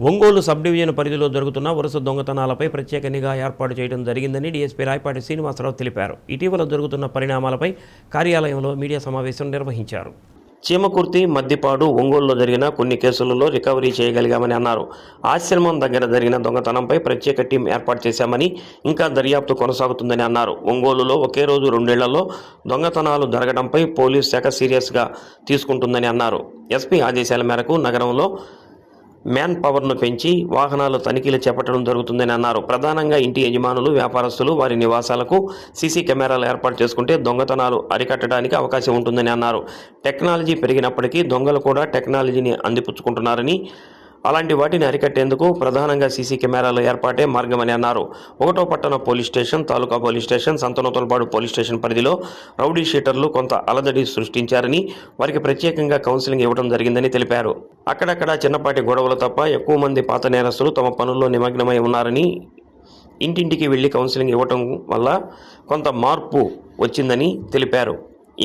Ongole sub division పరిధిలో జరుగుతున్న వరుస దొంగతనాలపై ప్రత్యేక నిఘా ఏర్పాటు చేయడం జరిగిందని డీఎస్పీ రాయపాటి శ్రీనివాసరావు తెలిపారు. ఇటీవల జరుగుతున్న పరిణామాలపై కార్యాలయంలో మీడియా సమావేశం నిర్వహించారు. చీమకుర్తి, మద్దిపాడు, ఒంగోలులో జరిగిన కొన్ని కేసులలో రికవరీ చేయగలిగామని అన్నారు. ఆశ్రమం దగ్గర జరిగిన దొంగతనంపై ప్రత్యేక టీం ఏర్పాటు చేశామని, ఇంకా దర్యాప్తు కొనసాగుతుందని అన్నారు. ఒంగోలులో ఒకే రోజు 2 ఏళ్లలో దొంగతనాలు జరగడంపై పోలీస్ శాఖ సీరియస్గా తీసుకుంటుందని అన్నారు. ఎస్పీ ఆదేశాల మేరకు నగరంలో మ్యాన్ పవర్ను పెంచి వాహనాలు తనిఖీలు చేపట్టడం జరుగుతుందని అన్నారు. ప్రధానంగా ఇంటి యజమానులు, వ్యాపారస్తులు వారి నివాసాలకు సీసీ కెమెరాలు ఏర్పాటు చేసుకుంటే దొంగతనాలు అరికట్టడానికి అవకాశం ఉంటుందని అన్నారు. టెక్నాలజీ పెరిగినప్పటికీ దొంగలు కూడా టెక్నాలజీని అందిపుచ్చుకుంటున్నారని, అలాంటి వాటిని అరికట్టేందుకు ప్రధానంగా సీసీ కెమెరాల ఏర్పాటే మార్గమని అన్నారు. 1వ పట్టణ police station, taluka police station, Santhanuthalapadu police station పరిధిలో రౌడీ షీటర్లు కొంత అలజడి సృష్టించారని, వారికి ప్రత్యేకంగా కౌన్సిలింగ్ ఇవ్వడం జరిగిందని తెలిపారు. అక్కడక్కడ చిన్నపాటి గొడవలు తప్ప ఎక్కువ మంది పాత నేరస్తులు తమ పనుల్లో నిమగ్నమై ఉన్నారని, ఇంటింటికి వెళ్లి కౌన్సిలింగ్ ఇవ్వటం వల్ల కొంత మార్పు వచ్చిందని తెలిపారు.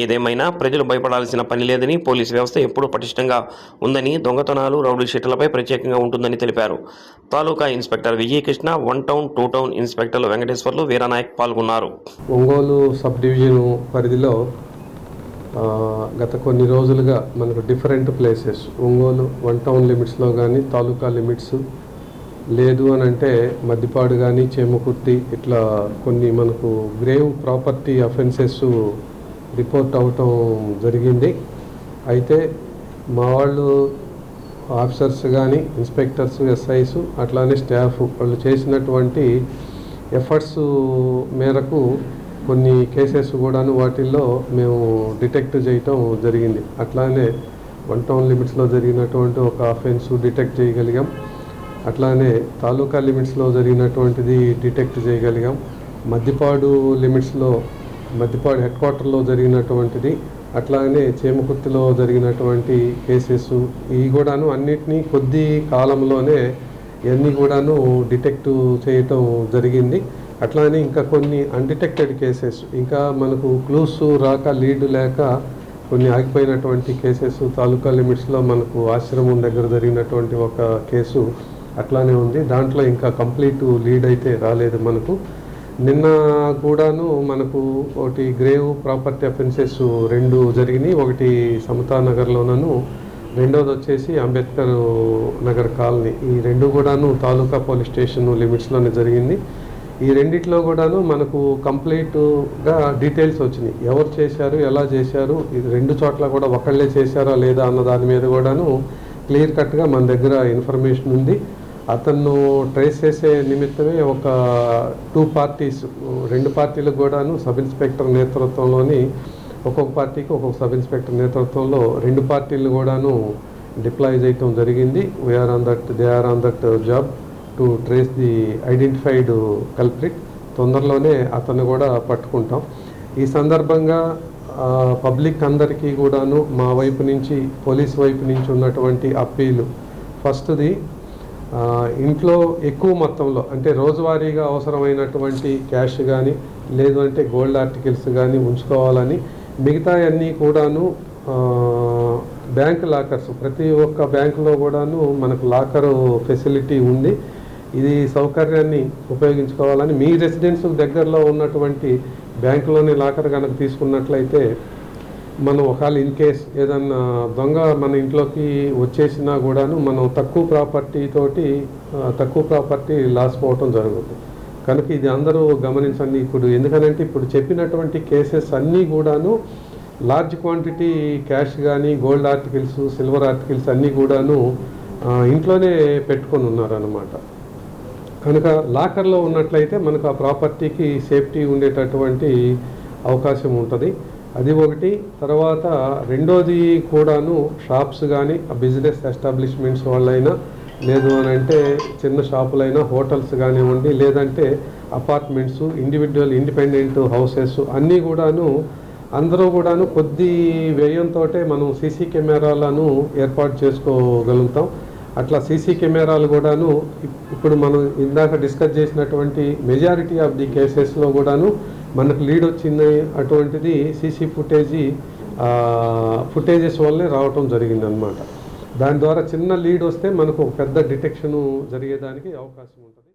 ఏదేమైనా ప్రజలు భయపడాల్సిన పని లేదని, పోలీసు వ్యవస్థ ఎప్పుడూ పటిష్టంగా ఉందని, దొంగతనాలు, రౌడీ షీటర్లపై ప్రత్యేకంగా ఉంటుందని తెలిపారు. Taluka inspector Vijayakrishna, 1 town, 2 town ఇన్స్పెక్టర్లు వెంకటేశ్వర్లు, వీరనాయక్ పాల్గొన్నారు. ఒంగోలు సబ్ డివిజన్ పరిధిలో గత కొన్ని రోజులుగా మనకు డిఫరెంట్ ప్లేసెస్, ఒంగోలు 1 టౌన్ లిమిట్స్లో కానీ, తాలూకా లిమిట్స్ లేదు అని అంటే మద్దిపాడు కానీ, చేమకుర్తి, ఇట్లా కొన్ని మనకు గ్రేవ్ ప్రాపర్టీ అఫెన్సెస్ రిపోర్ట్ అవటం జరిగింది. అయితే మా వాళ్ళు ఆఫీసర్స్ కానీ, ఇన్స్పెక్టర్స్, ఎస్ఐస్, అట్లానే స్టాఫ్ వాళ్ళు చేసినటువంటి ఎఫర్ట్స్ మేరకు కొన్ని కేసెస్ కూడాను వాటిల్లో మేము డిటెక్ట్ చేయటం జరిగింది. అట్లానే 1 టౌన్ లిమిట్స్లో జరిగినటువంటి ఒక అఫెన్స్ డిటెక్ట్ చేయగలిగాం. అట్లానే తాలూకా లిమిట్స్లో జరిగినటువంటిది డిటెక్ట్ చేయగలిగాం. మద్దిపాడు లిమిట్స్లో, మద్దిపాడు హెడ్ క్వార్టర్లో జరిగినటువంటిది, అట్లానే చేమకుర్తిలో జరిగినటువంటి కేసెస్ ఇవి కూడాను అన్నిటినీ కొద్ది కాలంలోనే ఇవన్నీ కూడాను డిటెక్ట్ చేయటం జరిగింది. అట్లానే ఇంకా కొన్ని అన్డిటెక్టెడ్ కేసెస్, ఇంకా మనకు క్లూస్ రాక, లీడ్ లేక కొన్ని ఆగిపోయినటువంటి కేసెస్ తాలూకా లిమిట్స్లో మనకు ఆశ్రమం దగ్గర జరిగినటువంటి ఒక కేసు అట్లానే ఉంది. దాంట్లో ఇంకా కంప్లీట్ లీడ్ అయితే రాలేదు మనకు. నిన్న కూడాను మనకు ఒకటి గ్రేవ్ ప్రాపర్టీ అఫెన్సెస్ 2 జరిగినాయి. ఒకటి సమతా నగర్లోనూ, రెండోది వచ్చేసి అంబేద్కర్ నగర్ కాలనీ. ఈ 2 కూడాను తాలూకా పోలీస్ స్టేషన్ లిమిట్స్లోనే జరిగింది. ఈ రెండిట్లో కూడాను మనకు కంప్లీట్గా డీటెయిల్స్ వచ్చినాయి. ఎవరు చేశారు, ఎలా చేశారు, ఇది 2 చోట్ల కూడా ఒకళ్ళే చేశారా లేదా అన్న దాని మీద కూడాను క్లియర్ కట్గా మన దగ్గర ఇన్ఫర్మేషన్ ఉంది. అతను ట్రేస్ చేసే నిమిత్తమే ఒక 2 పార్టీస్, 2 పార్టీలకు కూడాను సబ్ ఇన్స్పెక్టర్ నేతృత్వంలోని, ఒక్కొక్క పార్టీకి ఒక్కొక్క సబ్ ఇన్స్పెక్టర్ నేతృత్వంలో 2 పార్టీలు కూడాను డిప్లాయ్ చేయటం జరిగింది. They are on that job to trace the identified culprit. తొందరలోనే అతను కూడా పట్టుకుంటాం. ఈ సందర్భంగా పబ్లిక్ అందరికీ కూడాను మా వైపు నుంచి, పోలీస్ వైపు నుంచి ఉన్నటువంటి అప్పీలు, ఫస్ట్ది ఇంట్లో ఎక్కువ మొత్తంలో అంటే రోజువారీగా అవసరమైనటువంటి క్యాష్ కానీ, లేదు అంటే గోల్డ్ ఆర్టికల్స్ కానీ ఉంచుకోవాలని, మిగతా అన్నీ కూడాను బ్యాంక్ లాకర్స్, ప్రతి ఒక్క బ్యాంకులో కూడాను మనకు లాకర్ ఫెసిలిటీ ఉంది. ఇది సౌకర్యాన్ని ఉపయోగించుకోవాలని, మీ రెసిడెన్స్ దగ్గరలో ఉన్నటువంటి బ్యాంకులోని లాకర్ కనుక తీసుకున్నట్లయితే మనం ఒకవేళ ఇన్ కేస్ ఏదన్నా దొంగ మన ఇంట్లోకి వచ్చేసినా కూడాను మనం తక్కువ ప్రాపర్టీ లాస్ పోవటం జరుగుతుంది. కనుక ఇది అందరూ గమనించండి. ఇప్పుడు ఎందుకనంటే ఇప్పుడు చెప్పినటువంటి కేసెస్ అన్నీ కూడాను లార్జ్ క్వాంటిటీ క్యాష్ కానీ, గోల్డ్ ఆర్టికల్స్, సిల్వర్ ఆర్టికల్స్ అన్నీ కూడాను ఇంట్లోనే పెట్టుకొని ఉన్నారన్నమాట. కనుక లాకర్లో ఉన్నట్లయితే మనకు ఆ ప్రాపర్టీకి సేఫ్టీ ఉండేటటువంటి అవకాశం ఉంటుంది. అది ఒకటి. తర్వాత రెండోది కూడాను షాప్స్ కానీ, బిజినెస్ ఎస్టాబ్లిష్మెంట్స్ వాళ్ళైనా, లేదు అని అంటే చిన్న షాపులైనా, హోటల్స్ కానివ్వండి, లేదంటే అపార్ట్మెంట్స్, ఇండిపెండెంట్ హౌసెస్ అన్నీ కూడాను అందరూ కూడాను కొద్ది వ్యయంతో మనం సీసీ కెమెరాలను ఏర్పాటు చేసుకోగలుగుతాం. అట్లా సీసీ కెమెరాలు కూడాను ఇప్పుడు మనం ఇందాక డిస్కస్ చేసినటువంటి మెజారిటీ ఆఫ్ ది కేసెస్లో కూడాను మనకు లీడ్ వచ్చింది. అటువంటిది సీసీ ఫుటేజెస్ వల్లే రావటం జరిగిందనమాట. దాని ద్వారా చిన్న లీడ్ వస్తే మనకు పెద్ద డిటెక్షన్ జరిగేదానికి అవకాశం ఉంటుంది.